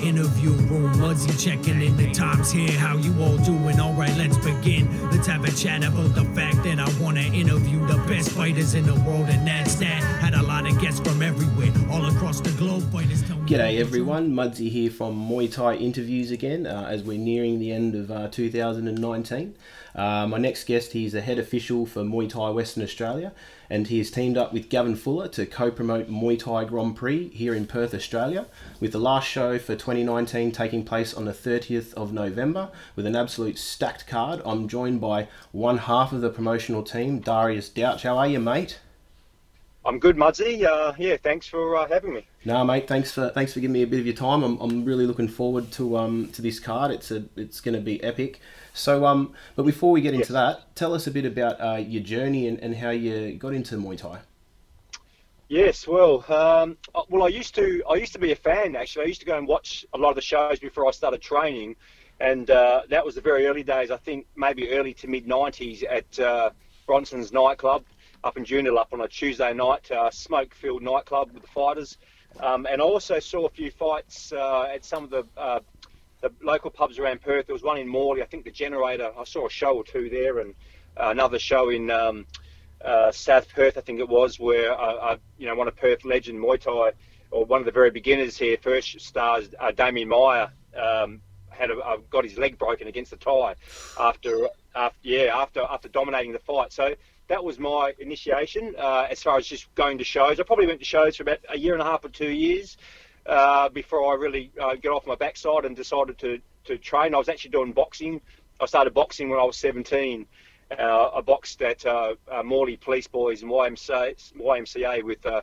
interview room. Muzzy checking in, the times here, how you all doing? Alright, let's begin. Let's have a chat about the fact that I wanna interview the best fighters in the world, and that's that. Had a lot of guests from everywhere, all across the globe. Fighters tell me. G'day everyone, Mudzy here from Muay Thai Interviews again, as we're nearing the end of 2019. My next guest, he's the head official for Muay Thai Western Australia, and he has teamed up with Gavin Fuller to co-promote Muay Thai Grand Prix here in Perth, Australia, with the last show for 2019 taking place on the 30th of November, with an absolute stacked card. I'm joined by one half of the promotional team, Darius Doutch. How are you, mate? I'm good, Mudzy. Yeah, thanks for having me. No, mate. Thanks for giving me a bit of your time. I'm really looking forward to this card. It's going to be epic. So but before we get into that, tell us a bit about your journey and how you got into Muay Thai. Yes, well, I used to be a fan actually. I used to go and watch a lot of the shows before I started training, and that was the very early days. I think maybe early to mid '90s at Bronson's nightclub up in Joondalup on a Tuesday night, smoke-filled nightclub with the fighters. And I also saw a few fights at some of the local pubs around Perth. There was one in Morley, I think the Generator. I saw a show or two there, and another show in South Perth, I think it was, where one of Perth legend Muay Thai, or one of the very beginners here, first stars, Damien Meyer, got his leg broken against the Thai after dominating the fight. So that was my initiation as far as just going to shows. I probably went to shows for about a year and a half or 2 years before I really got off my backside and decided to train. I was actually doing boxing. I started boxing when I was 17. I boxed at Morley Police Boys and YMCA with a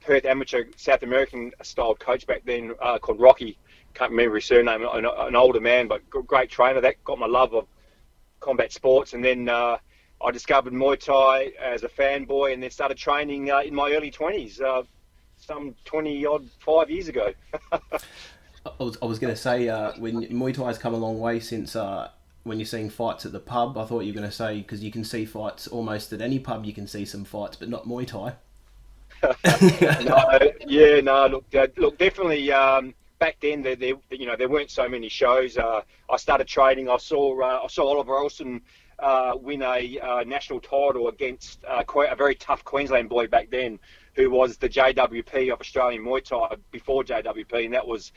Perth amateur South American style coach back then called Rocky. Can't remember his surname. An older man, but great trainer. That got my love of combat sports. And then I discovered Muay Thai as a fanboy, and then started training in my early 20s, some 5 years ago. I was going to say, when Muay Thai has come a long way since when you're seeing fights at the pub. I thought you were going to say, because you can see fights almost at any pub, you can see some fights, but not Muay Thai. Look, definitely. Back then, there weren't so many shows. I started training. I saw Oliver Olsen win a national title against a very tough Queensland boy back then, who was the JWP of Australian Muay Thai before JWP, and that was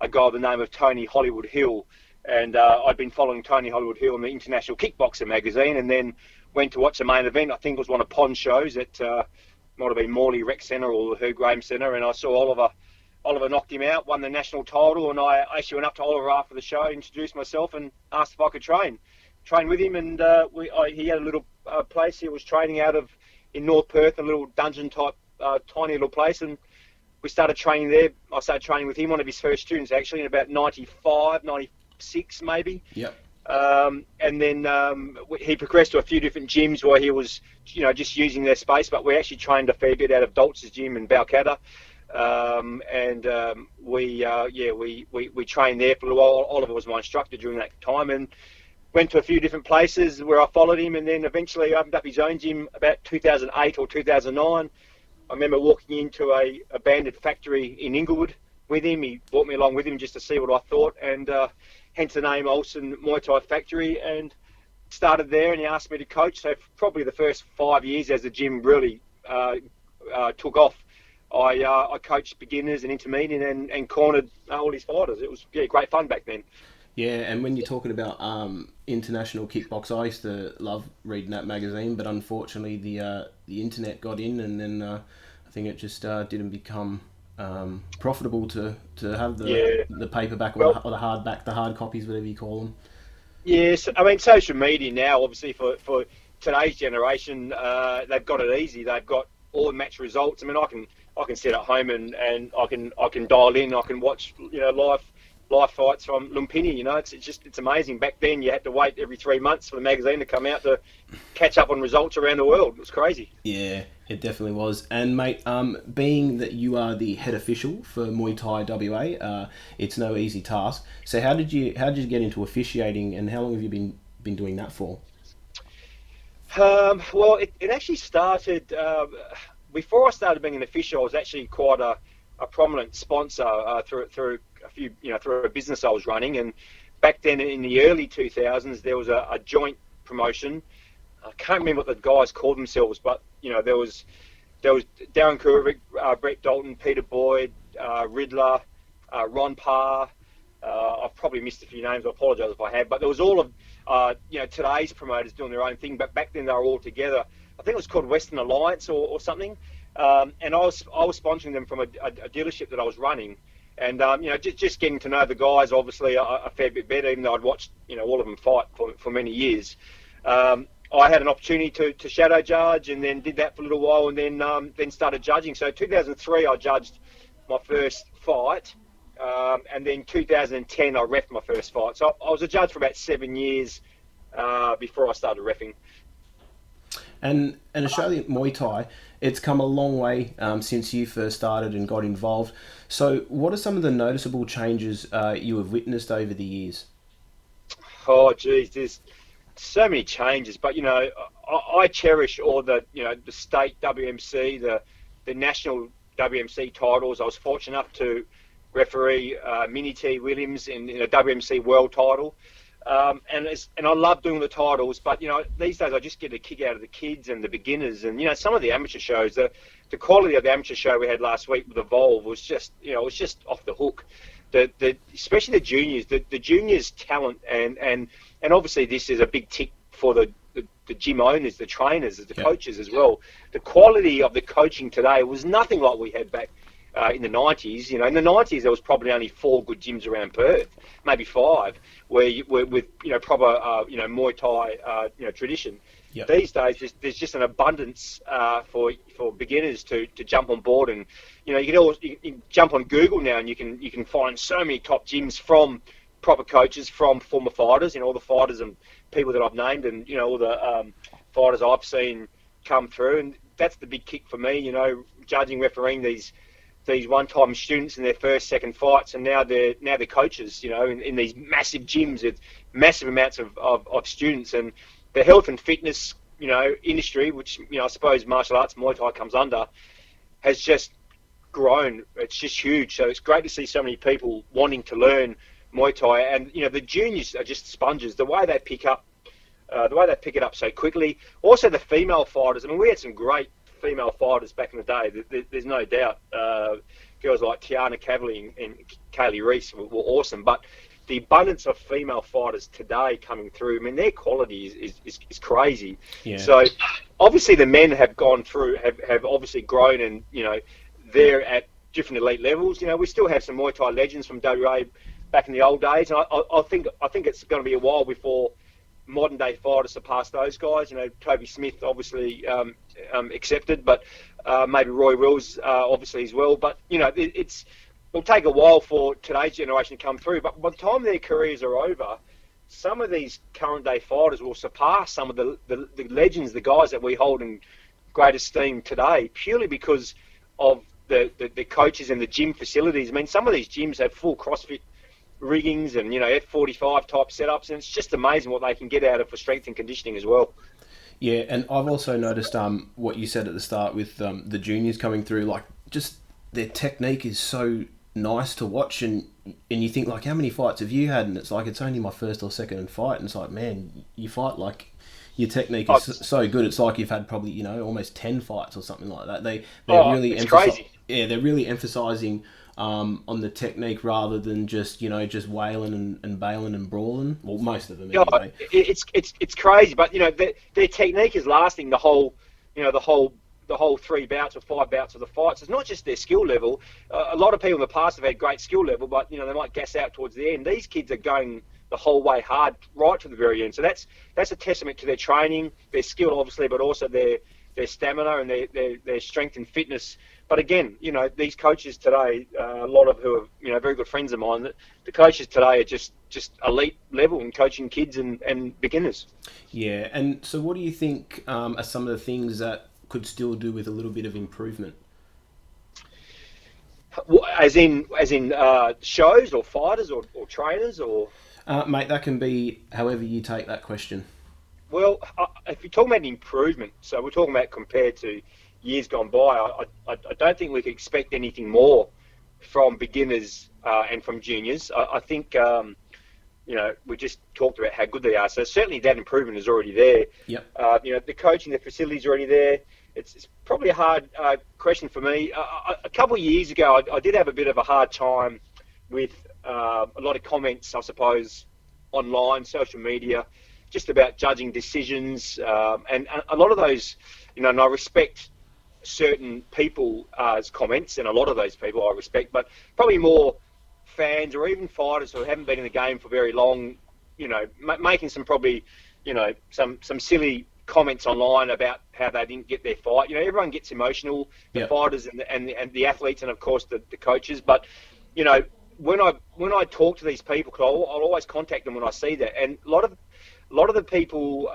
a guy by the name of Tony Hollywood Hill. And I'd been following Tony Hollywood Hill in the International Kickboxer magazine, and then went to watch the main event. I think it was one of Pond's shows at might have been Morley Rec Centre or the Herb Graham Centre, and I saw Oliver knocked him out, won the national title, and I actually went up to Oliver after the show, introduced myself, and asked if I could train with him. And he had a little place he was training out of in North Perth, a little dungeon type, tiny little place, and we started training there. I started training with him, one of his first students actually, in about 95, 96 maybe. Yep. And then he progressed to a few different gyms where he was, just using their space. But we actually trained a fair bit out of Doutch's gym in Balcatta. We trained there for a while. Oliver was my instructor during that time, and went to a few different places where I followed him, and then eventually opened up his own gym about 2008 or 2009. I remember walking into a abandoned factory in Inglewood with him. He brought me along with him just to see what I thought, and hence the name Olsen Muay Thai Factory, and started there, and he asked me to coach. So probably the first 5 years as the gym really took off, I coached beginners and intermediate and cornered all his fighters. It was great fun back then. Yeah, and when you're talking about international kickbox, I used to love reading that magazine, but unfortunately the internet got in, and then I think it just didn't become profitable to have the paperback or the hardback, the hard copies, whatever you call them. Yes, I mean social media now, obviously for today's generation, they've got it easy. They've got all the match results. I mean, I can sit at home and I can dial in. I can watch live fights from Lumpini. It's amazing. Back then you had to wait every 3 months for the magazine to come out to catch up on results around the world. It was crazy. Yeah, it definitely was. And mate, being that you are the head official for Muay Thai WA, it's no easy task. So how did you get into officiating, and how long have you been doing that for? Well, it actually started before I started being an official. I was actually quite a prominent sponsor through a few, through a business I was running. And back then in the early 2000s, there was a joint promotion. I can't remember what the guys called themselves, but there was Darren Kurvik, Brett Dalton, Peter Boyd, Riddler, Ron Parr. I've probably missed a few names. I apologise if I have, but there was all of today's promoters doing their own thing. But back then they were all together. I think it was called Western Alliance or something. And I was sponsoring them from a dealership that I was running. And just getting to know the guys obviously a fair bit better, even though I'd watched all of them fight for many years. I had an opportunity to shadow judge, and then did that for a little while, and then started judging. So 2003 I judged my first fight, and then 2010 I reffed my first fight. So I was a judge for about 7 years before I started reffing. And Australian Muay Thai, it's come a long way since you first started and got involved. So what are some of the noticeable changes you have witnessed over the years? Oh, geez, there's so many changes. But, I cherish all the state WMC, the national WMC titles. I was fortunate enough to referee Mini T Williams in a WMC world title. And I love doing the titles, but these days I just get a kick out of the kids and the beginners, and some of the amateur shows. The quality of the amateur show we had last week with Evolve was just off the hook. Especially the juniors, the juniors' talent, and obviously this is a big tick for the gym owners, the trainers, the coaches as well. The quality of the coaching today was nothing like we had back in the 90s. In the 90s there was probably only 4 good gyms around Perth, maybe 5, with proper Muay Thai tradition. Yep. These days there's just an abundance for beginners to jump on board, and you can jump on Google now and you can find so many top gyms from proper coaches, from former fighters, all the fighters and people that I've named, and all the fighters I've seen come through. And that's the big kick for me, judging, refereeing these one-time students in their first, second fights, and now they're coaches, in these massive gyms with massive amounts of students. And the health and fitness, industry, which I suppose martial arts, Muay Thai comes under, has just grown. It's just huge. So it's great to see so many people wanting to learn Muay Thai, and the juniors are just sponges. The way they pick it up so quickly. Also the female fighters. I mean, we had some great female fighters back in the day. There's no doubt. Girls like Tiana Cavalier and Kaylee Reese were awesome, but the abundance of female fighters today coming through, I mean, their quality is crazy. Yeah. So obviously the men have gone through, have obviously grown, and they're at different elite levels. We still have some Muay Thai legends from WA back in the old days, and I think it's going to be a while before modern day fighters surpass those guys. Toby Smith obviously accepted, but maybe Roy Wills obviously as well. But it'll take a while for today's generation to come through. But by the time their careers are over, some of these current day fighters will surpass some of the legends, the guys that we hold in great esteem today, purely because of the coaches and the gym facilities. I mean, some of these gyms have full CrossFit riggings and F45 type setups, and it's just amazing what they can get out of for strength and conditioning as well. Yeah, and I've also noticed what you said at the start with the juniors coming through, like just their technique is so nice to watch, and you think like, how many fights have you had? And it's like, it's only my first or second fight, and it's like, man, you fight like your technique is so good. It's like you've had probably almost 10 fights or something like that. They're really crazy. Yeah, they're really emphasizing on the technique rather than just wailing and bailing and brawling. Well, most of them anyway. It's crazy, but their technique is lasting the whole 3 bouts or 5 bouts of the fights. It's not just their skill level. A lot of people in the past have had great skill level, but they might gas out towards the end. These kids are going the whole way hard right to the very end. So that's a testament to their training, their skill obviously, but also their stamina and their strength and fitness. But again, these coaches today, a lot of who are very good friends of mine, the coaches today are just elite level in coaching kids and beginners. Yeah, and so what do you think are some of the things that could still do with a little bit of improvement? As in shows or fighters or trainers or? Mate, that can be however you take that question. Well, if you're talking about improvement, so we're talking about compared to years gone by, I don't think we could expect anything more from beginners and from juniors. I think, we just talked about how good they are. So certainly that improvement is already there. Yep. The coaching, the facilities are already there. It's probably a hard question for me. A couple of years ago, I did have a bit of a hard time with a lot of comments, I suppose, online, social media, just about judging decisions. And a lot of those, and I respect certain people's comments, and a lot of those people I respect, but probably more fans or even fighters who haven't been in the game for very long, making some probably, some silly comments online about how they didn't get their fight. Everyone gets emotional, the fighters and the athletes, and of course the coaches. But when I talk to these people, cause I'll always contact them when I see that, and a lot of the people,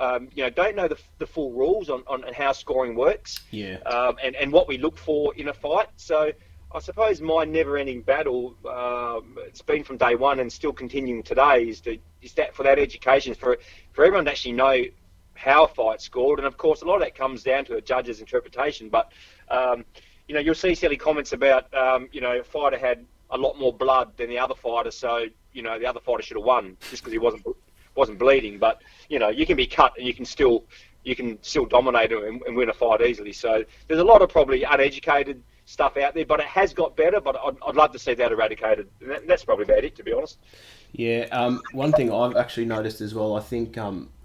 don't know the full rules on how scoring works. Yeah. And what we look for in a fight. So I suppose my never-ending battle, it's been from day one and still continuing today, is that for that education, for everyone to actually know how a fight's scored. And of course, a lot of that comes down to a judge's interpretation. But you'll see silly comments about a fighter had a lot more blood than the other fighter, so the other fighter should have won just because he wasn't bleeding. But you can be cut and you can still dominate and win a fight easily. So there's a lot of probably uneducated stuff out there, but it has got better. But I'd love to see that eradicated. And that's probably about it, to be honest. Yeah. One thing I've actually noticed as well, I think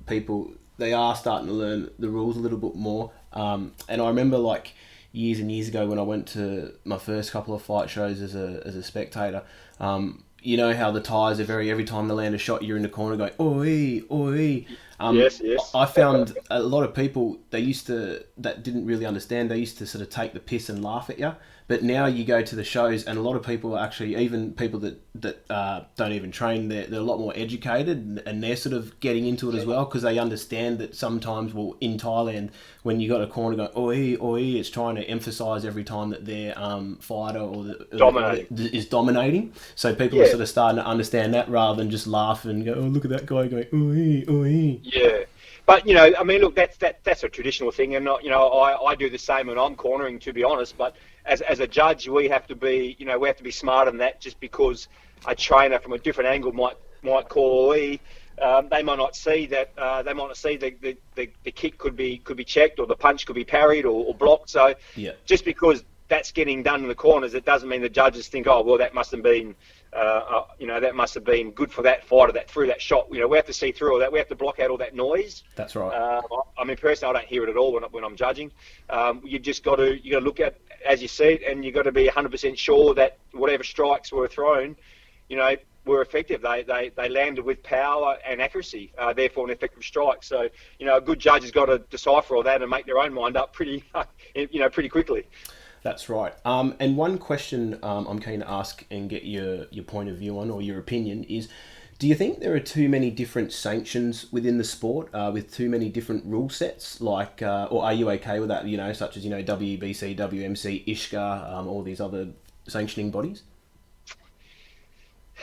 people, they are starting to learn the rules a little bit more. And I remember like years and years ago when I went to my first couple of fight shows as a spectator. You know how the Thais are every time they land a shot, you're in the corner going, oi, oi. Yes. I found a lot of people, that didn't really understand, they used to sort of take the piss and laugh at you. But now you go to the shows and a lot of people are actually, even people that don't even train, they're a lot more educated and they're sort of getting into it as well, because they understand that sometimes, well, in Thailand, when you got a corner going, oi, oi, it's trying to emphasise every time that their fighter is dominating. So people are sort of starting to understand that rather than just laugh and go, oh, look at that guy going, oi, oi. Yeah. But, look, that's a traditional thing. And, I do the same when I'm cornering, to be honest. But as a judge, we have to be smarter than that, just because a trainer from a different angle might call oi. They might not see that. They might not see the kick could be checked, or the punch could be parried or blocked. So just because that's getting done in the corners, it doesn't mean the judges think, oh, well, that must have been good for that fighter that threw that shot. We have to see through all that. We have to block out all that noise. That's right. Personally, I don't hear it at all when I'm judging. You just got to look at as you see it, and you got to be 100% sure that whatever strikes were thrown, were effective. They landed with power and accuracy, therefore an effective strike. So a good judge has got to decipher all that and make their own mind up pretty quickly. That's right. And one question I'm keen to ask and get your point of view on, or your opinion, is, do you think there are too many different sanctions within the sport, with too many different rule sets, like, or are you okay with that, such as, WBC, WMC, ISHKA, all these other sanctioning bodies?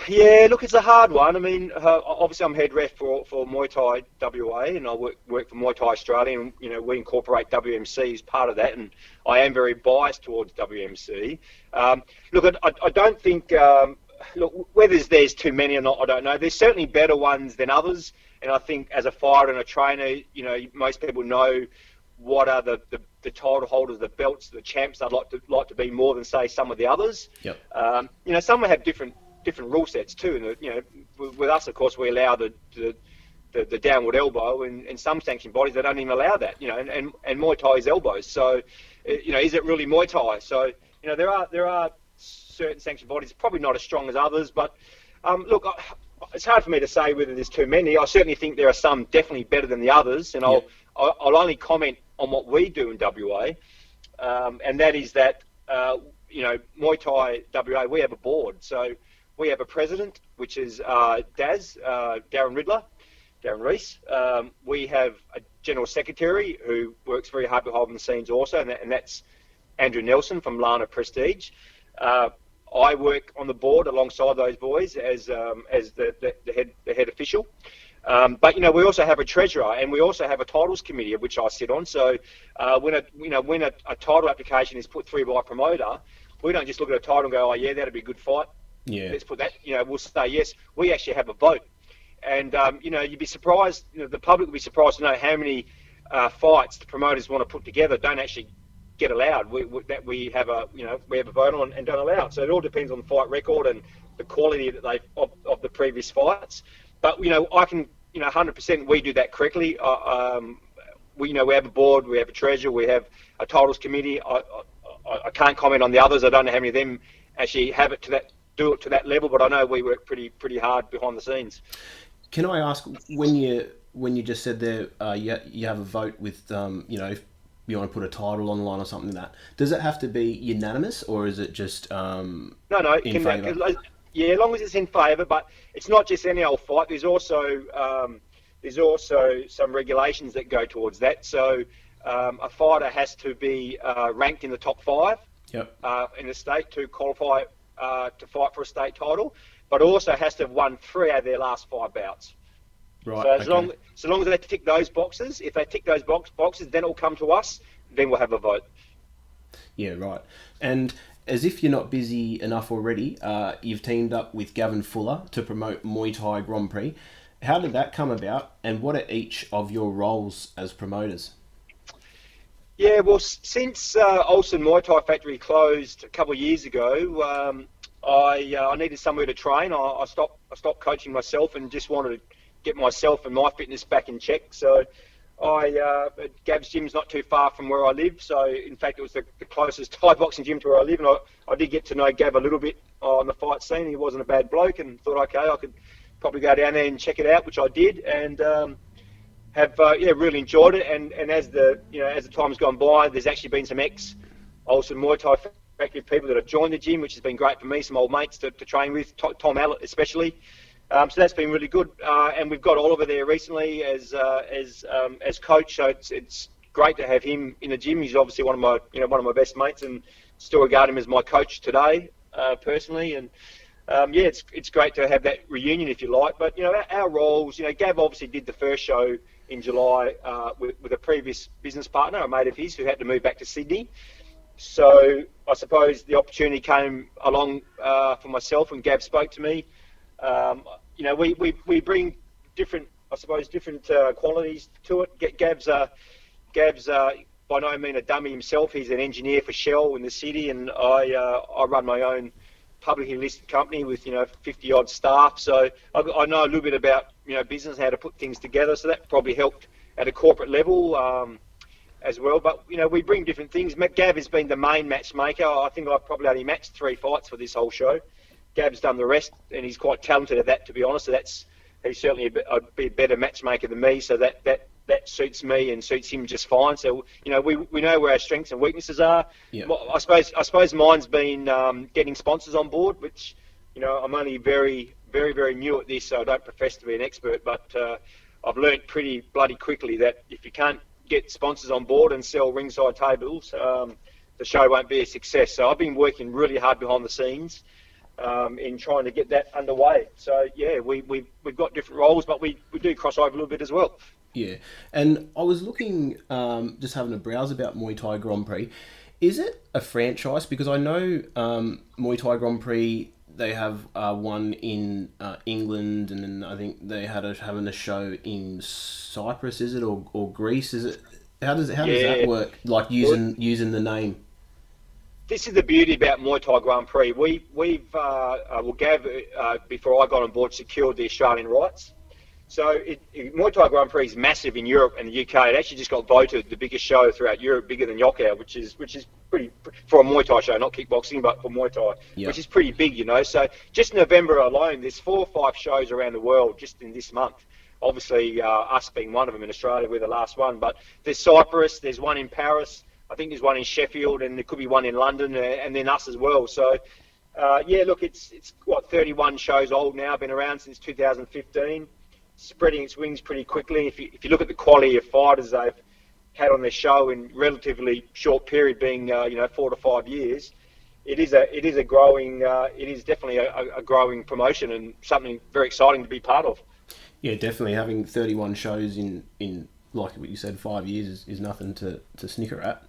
Yeah, look, it's a hard one. I mean, obviously I'm head ref for Muay Thai WA, and I work for Muay Thai Australia, and we incorporate WMC as part of that, and I am very biased towards WMC. Look, I don't think, whether there's too many or not, I don't know. There's certainly better ones than others, and I think as a fighter and a trainer, most people know what are the title holders, the belts, the champs I'd like to be more than, say, some of the others. Yep. Some will have different rule sets too, and with us, of course, we allow the downward elbow, and some sanctioned bodies they don't even allow that, and Muay Thai is elbows. So, is it really Muay Thai? So, there are certain sanctioned bodies probably not as strong as others, but look, it's hard for me to say whether there's too many. I certainly think there are some definitely better than the others, and I'll only comment on what we do in WA, and that is that Muay Thai WA, we have a board, so we have a president, which is Darren Rees. We have a general secretary who works very hard behind the scenes also, and that's Andrew Nelson from Lana Prestige. I work on the board alongside those boys as the head official. But we also have a treasurer, and we also have a titles committee, of which I sit on. So when a title application is put through by a promoter, we don't just look at a title and go, oh yeah, that'd be a good fight. Yeah. Let's put that. We'll say yes. We actually have a vote, and you'd be surprised. The public would be surprised to know how many fights the promoters want to put together don't actually get allowed. We have a vote on and don't allow it. So it all depends on the fight record and the quality that of the previous fights. But I can 100% we do that correctly. We have a board, we have a treasurer, we have a titles committee. I can't comment on the others. I don't know how many of them actually do it to that level, but I know we work pretty hard behind the scenes. Can I ask, when you just said there, you have a vote with if you want to put a title on the line or something like that, does it have to be unanimous, or is it just No, in favour? Yeah, as long as it's in favour, but it's not just any old fight. There's also some regulations that go towards that. So a fighter has to be ranked in the top 5 in the state to qualify to fight for a state title, but also has to have won 3 out of their last 5 bouts. Right. So long as they tick those boxes, if they tick those boxes, then it'll come to us. Then we'll have a vote. Yeah, right. And as if you're not busy enough already, you've teamed up with Gavin Fuller to promote Muay Thai Grand Prix. How did that come about, and what are each of your roles as promoters? Yeah, well, since Olsen Muay Thai Factory closed a couple of years ago, I needed somewhere to train. I stopped coaching myself and just wanted to get myself and my fitness back in check. So Gav's gym's not too far from where I live. So in fact, it was the closest Thai boxing gym to where I live, and I did get to know Gav a little bit on the fight scene. He wasn't a bad bloke, and thought, okay, I could probably go down there and check it out, which I did, and have really enjoyed it. And as the time's gone by, there's actually been some ex-Olsen Muay Thai Factory people that have joined the gym, which has been great for me. Some old mates to train with, Tom Allett especially. So that's been really good. And we've got Oliver there recently as coach. So it's great to have him in the gym. He's obviously one of my best mates, and still regard him as my coach today, personally. And it's great to have that reunion, if you like. But our roles. Gav obviously did the first show in July with a previous business partner, a mate of his, who had to move back to Sydney. So I suppose the opportunity came along for myself, and Gav spoke to me. We bring different qualities to it. Gav's by no means a dummy himself. He's an engineer for Shell in the city, and I run my own publicly listed company with 50 odd staff. So I know a little bit about business, how to put things together. So that probably helped at a corporate level as well. But we bring different things. Gav has been the main matchmaker. I think I've probably only matched 3 fights for this whole show. Gav's done the rest, and he's quite talented at that, to be honest. So he's certainly a better matchmaker than me. So that suits me and suits him just fine. So we know where our strengths and weaknesses are. Yeah. I suppose mine's been getting sponsors on board, which I'm only very very very new at this, so I don't profess to be an expert. But I've learnt pretty bloody quickly that if you can't get sponsors on board and sell ringside tables, the show won't be a success. So I've been working really hard behind the scenes in trying to get that underway. So yeah, we've got different roles, but we do cross over a little bit as well. Yeah, and I was looking, just having a browse about Muay Thai Grand Prix. Is it a franchise? Because I know Muay Thai Grand Prix, they have one in England, and then I think they having a show in Cyprus. Is it or Greece? Is it? How does that work? Like using the name. This is the beauty about Muay Thai Grand Prix. Gav, before I got on board, secured the Australian rights. So Muay Thai Grand Prix is massive in Europe and the UK. It actually just got voted the biggest show throughout Europe, bigger than Yokkao, which is pretty, for a Muay Thai show, not kickboxing, but for Muay Thai, which is pretty big, So just November alone, there's 4 or 5 shows around the world just in this month. Obviously, us being one of them in Australia, we're the last one. But there's Cyprus, there's one in Paris, I think there's one in Sheffield, and there could be one in London, and then us as well. So, it's 31 shows old now, been around since 2015. Spreading its wings pretty quickly. If you look at the quality of fighters they've had on their show in relatively short period, being 4 to 5 years, it is definitely a growing promotion and something very exciting to be part of. Yeah, definitely having 31 shows in like what you said, 5 years is nothing to snicker at.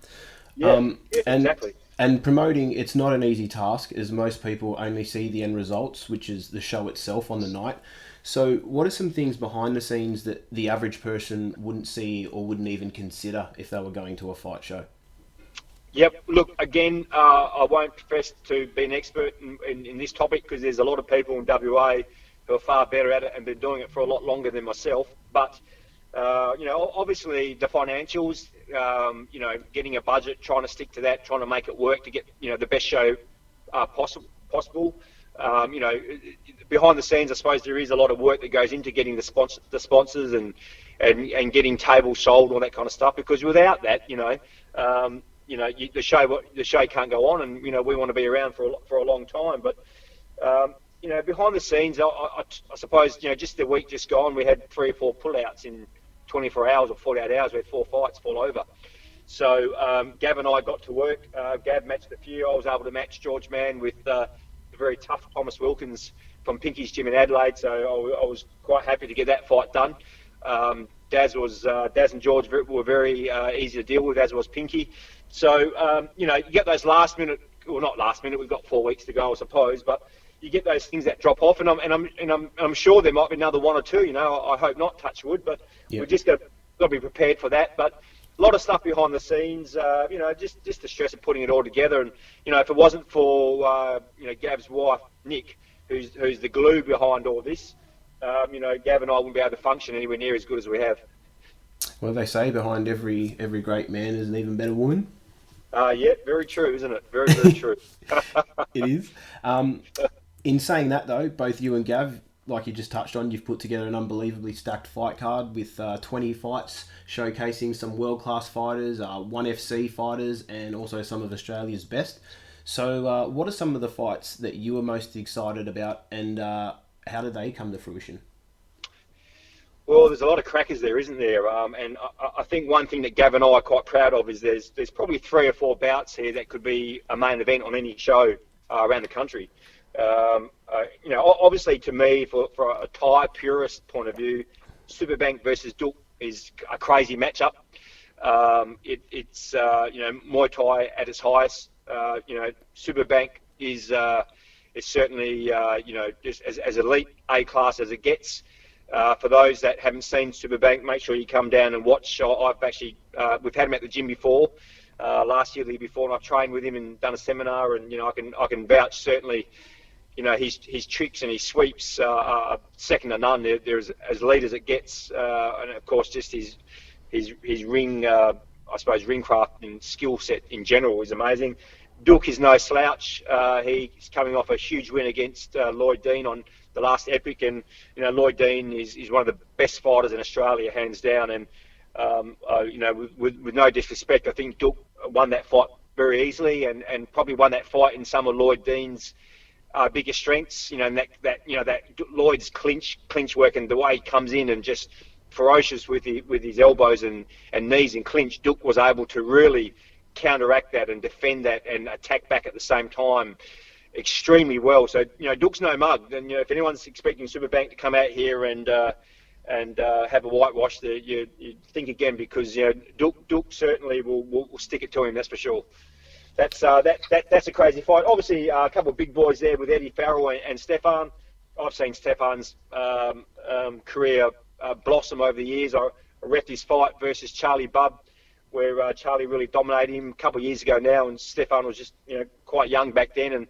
Yeah, exactly. And promoting, it's not an easy task, as most people only see the end results, which is the show itself on the night. So, what are some things behind the scenes that the average person wouldn't see or wouldn't even consider if they were going to a fight show? Yep. Look, again, I won't profess to be an expert in this topic because there's a lot of people in WA who are far better at it and been doing it for a lot longer than myself. But obviously the financials, getting a budget, trying to stick to that, trying to make it work to get, the best show possible. Behind the scenes, I suppose there is a lot of work that goes into getting the sponsors and getting tables sold, all that kind of stuff. Because without that, the show can't go on, and we want to be around for a long time. But behind the scenes, I suppose just the week just gone, we had 3 or 4 pullouts in 24 hours or 48 hours. We had 4 fights fall over. So Gav and I got to work. Gav matched a few. I was able to match George Mann with the very tough Thomas Wilkins from Pinky's Gym in Adelaide. So I was quite happy to get that fight done. Daz and George were very easy to deal with, as was Pinky. So you get those last minute, well, not last minute. We've got 4 weeks to go, I suppose, but you get those things that drop off, and I'm sure there might be another 1 or 2. I hope not, touch wood, but Yep. we're just got to be prepared for that. But a lot of stuff behind the scenes, just the stress of putting it all together. And if it wasn't for Gav's wife Nick, who's the glue behind all this, Gav and I wouldn't be able to function anywhere near as good as we have. Well, they say behind every great man is an even better woman. Yeah, very true, isn't it? Very, very true. It is. In saying that, though, both you and Gav, like you just touched on, you've put together an unbelievably stacked fight card with 20 fights showcasing some world-class fighters, 1FC fighters, and also some of Australia's best. So what are some of the fights that you are most excited about, and how did they come to fruition? Well, there's a lot of crackers there, isn't there? And I think one thing that Gav and I are quite proud of is there's probably 3 or 4 bouts here that could be a main event on any show around the country. Obviously to me, for a Thai purist point of view, Superbank versus Doutch is a crazy matchup. It's Muay Thai at its highest. Superbank is certainly just as elite A class as it gets. For those that haven't seen Superbank, make sure you come down and watch. I've actually we've had him at the gym before, last year, the year before, and I've trained with him and done a seminar. And I can vouch certainly. His tricks and his sweeps are second to none. They're as elite as it gets, and of course just his ring, I suppose ring craft and skill set in general is amazing. Doutch is no slouch. He's coming off a huge win against Lloyd Dean on the last Epic, and Lloyd Dean is one of the best fighters in Australia, hands down. And with no disrespect, I think Doutch won that fight very easily, and probably won that fight in some of Lloyd Dean's biggest strengths. And that Lloyd's clinch work and the way he comes in and just ferocious with his elbows and knees and clinch. Doutch was able to really counteract that and defend that and attack back at the same time extremely well. So Doutch's no mug, and if anyone's expecting Superbank to come out here and have a whitewash, you think again, because Doutch certainly will stick it to him, that's for sure. That's a crazy fight. Obviously, a couple of big boys there with Eddie Farrell and Stefan. I've seen Stefan's career blossom over the years. I ref his fight versus Charlie Bubb, where Charlie really dominated him a couple of years ago now, and Stefan was just quite young back then, and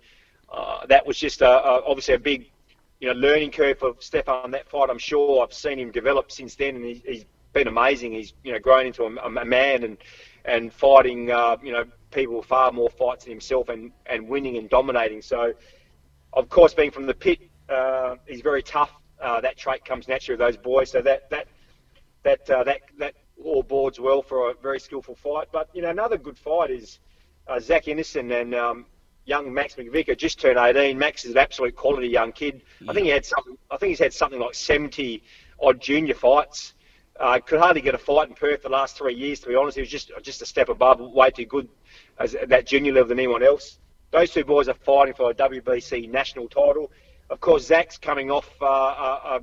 that was just obviously a big learning curve for Stefan. That fight, I'm sure I've seen him develop since then, and he's been amazing. He's grown into a man and fighting people with far more fights than himself, and winning and dominating. So of course, being from the pit, he's very tough. That trait comes naturally with those boys. So that all bodes well for a very skillful fight. But another good fight is Zach Innocent and young Max McVicker, just turned 18. Max is an absolute quality young kid. Yeah. I think he's had something like 70 odd junior fights. Could hardly get a fight in Perth the last 3 years, to be honest. He was just a step above, way too good as at that junior level than anyone else. Those two boys are fighting for a WBC national title. Of course, Zach's coming off a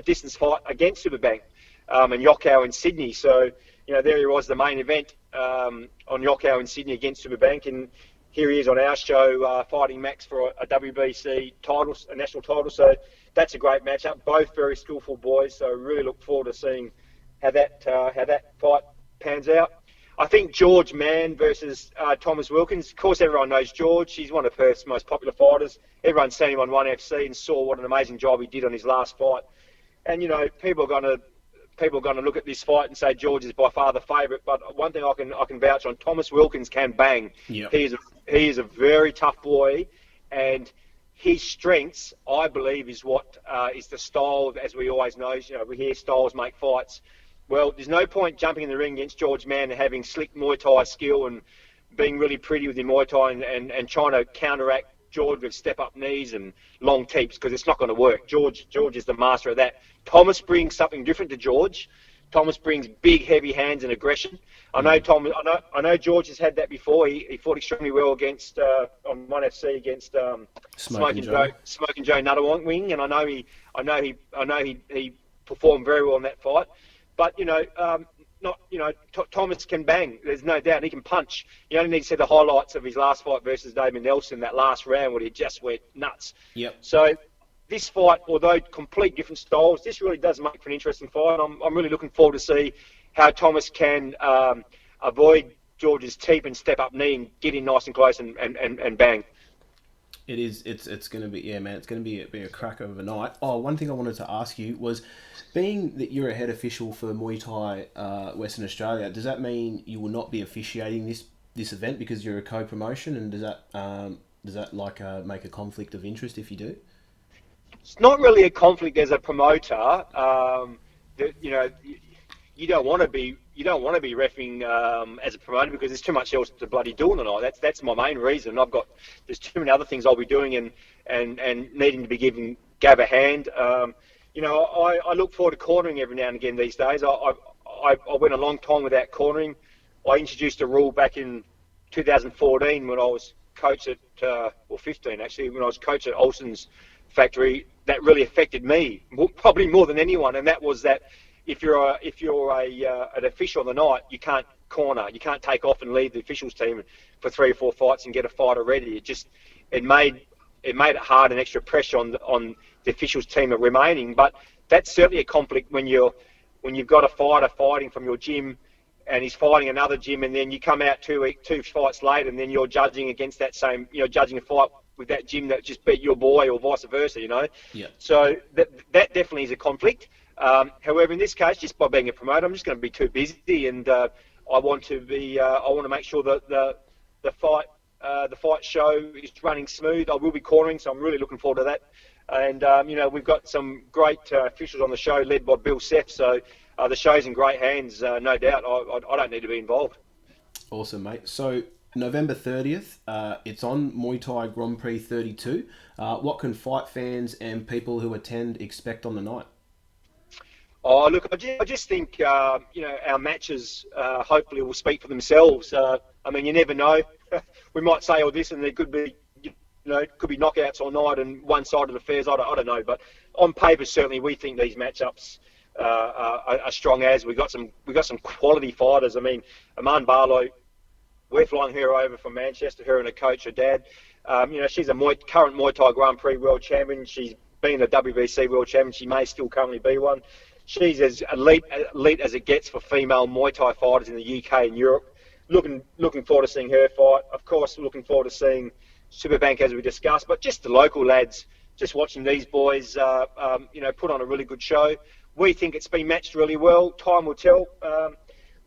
distance fight against Superbank and Yokow in Sydney. So there he was, the main event on Yockow in Sydney against Superbank, and here he is on our show fighting Max for a WBC title, a national title. So that's a great matchup. Both very skillful boys. So really look forward to seeing how that fight pans out. I think George Mann versus Thomas Wilkins. Of course, everyone knows George. He's one of Perth's most popular fighters. Everyone's seen him on 1FC and saw what an amazing job he did on his last fight. And people are going to look at this fight and say George is by far the favourite. But one thing I can vouch on: Thomas Wilkins can bang. Yep. He is a very tough boy, and his strengths, I believe, is what is the style. As we always know, we hear styles make fights. Well, there's no point jumping in the ring against George Mann and having slick Muay Thai skill and being really pretty with your Muay Thai and trying to counteract George with step-up knees and long teeps, because it's not going to work. George is the master of that. Thomas brings something different to George. Thomas brings big, heavy hands and aggression. I know George has had that before. He fought extremely well against on 1FC against Smoking Joe Nuttawing, and I know he performed very well in that fight. But Thomas can bang. There's no doubt. He can punch. You only need to see the highlights of his last fight versus David Nelson, that last round where he just went nuts. Yep. So this fight, although complete different styles, this really does make for an interesting fight. I'm really looking forward to see how Thomas can avoid George's teep and step up knee and get in nice and close and bang. It is. It's going to be, yeah, man. It's going to be a cracker of a night. Oh, one thing I wanted to ask you was, being that you're a head official for Muay Thai Western Australia, does that mean you will not be officiating this event because you're a co-promotion, and does that make a conflict of interest if you do? It's not really a conflict as a promoter. You don't want to be reffing as a promoter because there's too much else to bloody do on the night. That's my main reason. There's too many other things I'll be doing and needing to be giving Gav a hand. I look forward to cornering every now and again these days. I went a long time without cornering. I introduced a rule back in 2014 when I was coach at 15 actually, when I was coach at Olsen's factory. That really affected me, probably more than anyone, and that was that if you're an official on the night, you can't corner, you can't take off and leave the officials team for 3 or 4 fights and get a fighter ready. It made it hard and extra pressure on the officials team remaining. But that's certainly a conflict when you've got a fighter fighting from your gym and he's fighting another gym, and then you come out 2 fights later, and then you're judging against that same, judging a fight with that gym that just beat your boy, or vice versa, Yeah. So that definitely is a conflict. However, in this case, just by being a promoter, I'm just going to be too busy, and I want to make sure that the fight show is running smooth. I will be cornering, so I'm really looking forward to that. And we've got some great officials on the show, led by Bill Seff. So the show's in great hands, no doubt. I don't need to be involved. Awesome, mate. So November 30th, it's on Muay Thai Grand Prix 32. What can fight fans and people who attend expect on the night? Oh, look, I just think, our matches hopefully will speak for themselves. You never know. We might say all this, and there could be, could be knockouts all night and one-sided affairs. I don't know. But on paper, certainly, we think these matchups are strong as. We've got some quality fighters. Aman Barlow, we're flying her over from Manchester, her and her coach, her dad. She's a current Muay Thai Grand Prix world champion. She's been a WBC world champion. She may still currently be one. She's as elite as it gets for female Muay Thai fighters in the UK and Europe. Looking forward to seeing her fight. Of course, looking forward to seeing Superbank, as we discussed. But just the local lads, just watching these boys, put on a really good show. We think it's been matched really well. Time will tell.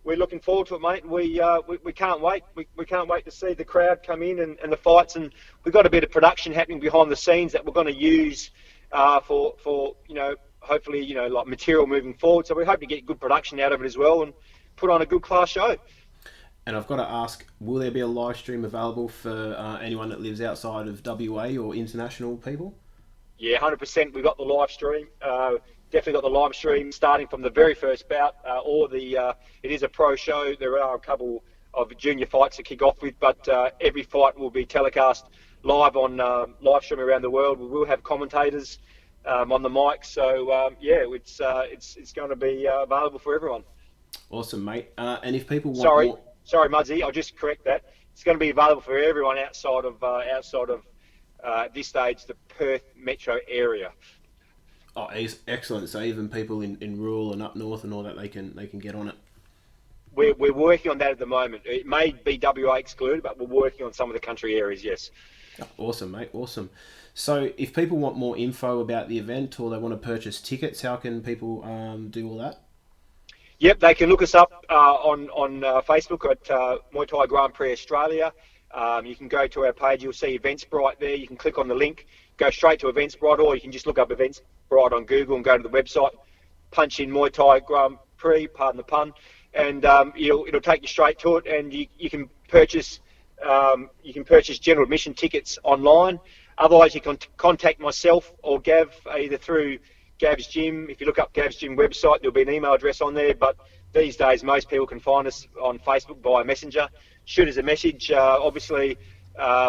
We're looking forward to it, mate. We can't wait. We can't wait to see the crowd come in and the fights. And we've got a bit of production happening behind the scenes that we're going to use for hopefully, like material moving forward. So we hope to get good production out of it as well and put on a good class show. And I've got to ask, will there be a live stream available for anyone that lives outside of WA or international people? Yeah, 100%. We've got the live stream. Definitely got the live stream starting from the very first bout. It is a pro show. There are a couple of junior fights to kick off with, but every fight will be telecast live on live stream around the world. We will have commentators on the mic, so it's going to be available for everyone. Awesome, mate. And if people want more... Sorry, Muzzy, I'll just correct that. It's going to be available for everyone outside of at this stage, the Perth metro area. Oh, excellent. So even people in rural and up north and all that, they can get on it. We're working on that at the moment. It may be WA excluded, but we're working on some of the country areas, yes. Awesome, mate. Awesome. So if people want more info about the event or they want to purchase tickets, how can people do all that? Yep, they can look us up on Facebook at Muay Thai Grand Prix Australia. You can go to our page, you'll see Eventbrite there. You can click on the link, go straight to Eventbrite, or you can just look up Eventbrite on Google and go to the website, punch in Muay Thai Grand Prix, pardon the pun, and it'll take you straight to it, and you can purchase general admission tickets online. Otherwise, you can contact myself or Gav either through Gav's Gym. If you look up Gav's Gym website, there'll be an email address on there. But these days, most people can find us on Facebook via Messenger. Shoot us a message. Obviously,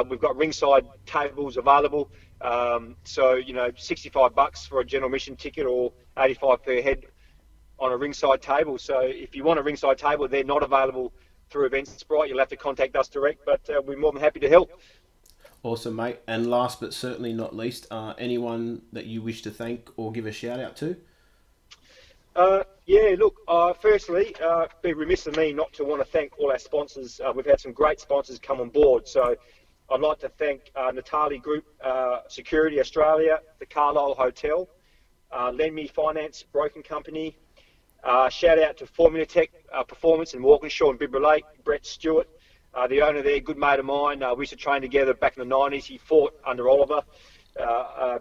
we've got ringside tables available. So, $65 for a general admission ticket or $85 per head on a ringside table. So if you want a ringside table, they're not available through Eventbrite. You'll have to contact us direct, but we're more than happy to help. Awesome, mate. And last but certainly not least, anyone that you wish to thank or give a shout out to? Firstly, be remiss of me not to want to thank all our sponsors. We've had some great sponsors come on board. So I'd like to thank Natali Group, Security Australia, the Carlisle Hotel, Lend Me Finance Broking Company. Shout out to Formula Tech Performance in Walkinshaw and Bibra Lake, Brett Stewart. The owner there, good mate of mine. We used to train together back in the 90s. He fought under Oliver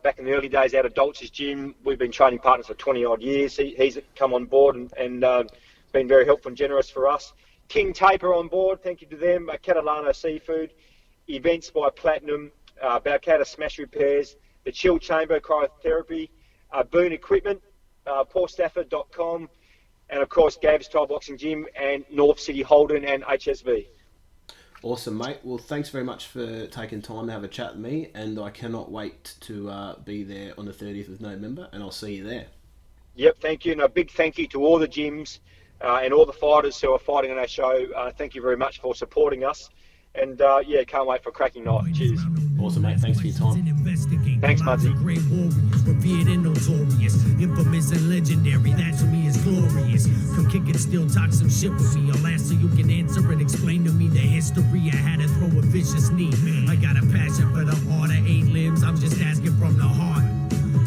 back in the early days out of Doutch's gym. We've been training partners for 20-odd years. He's come on board and been very helpful and generous for us. King Taper on board, thank you to them. Catalano Seafood, Events by Platinum, Balcata Smash Repairs, the Chill Chamber Cryotherapy, Boone Equipment, paulstafford.com, and of course Gav's Thai Boxing Gym and North City Holden and HSV. Awesome, mate. Well, thanks very much for taking time to have a chat with me, and I cannot wait to be there on the 30th of November, and I'll see you there. Yep, thank you, and a big thank you to all the gyms and all the fighters who are fighting on our show. Thank you very much for supporting us, and can't wait for a cracking night. Cheers. Awesome, mate. Thanks for your time. Thanks, Muzzy. Great warriors, revered and notorious, infamous and legendary. That to me is glorious. Come kick it, still talk some shit with me. I'll ask so you can answer and explain to me the history. I had to throw a vicious knee. I got a passion for the art of 8 limbs. I'm just asking from the heart.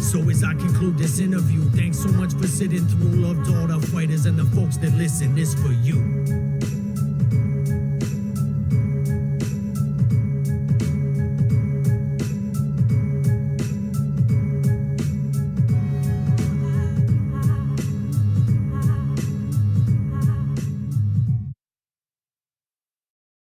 So as I conclude this interview, thanks so much for sitting through. Loved all the fighters and the folks that listen. This for you.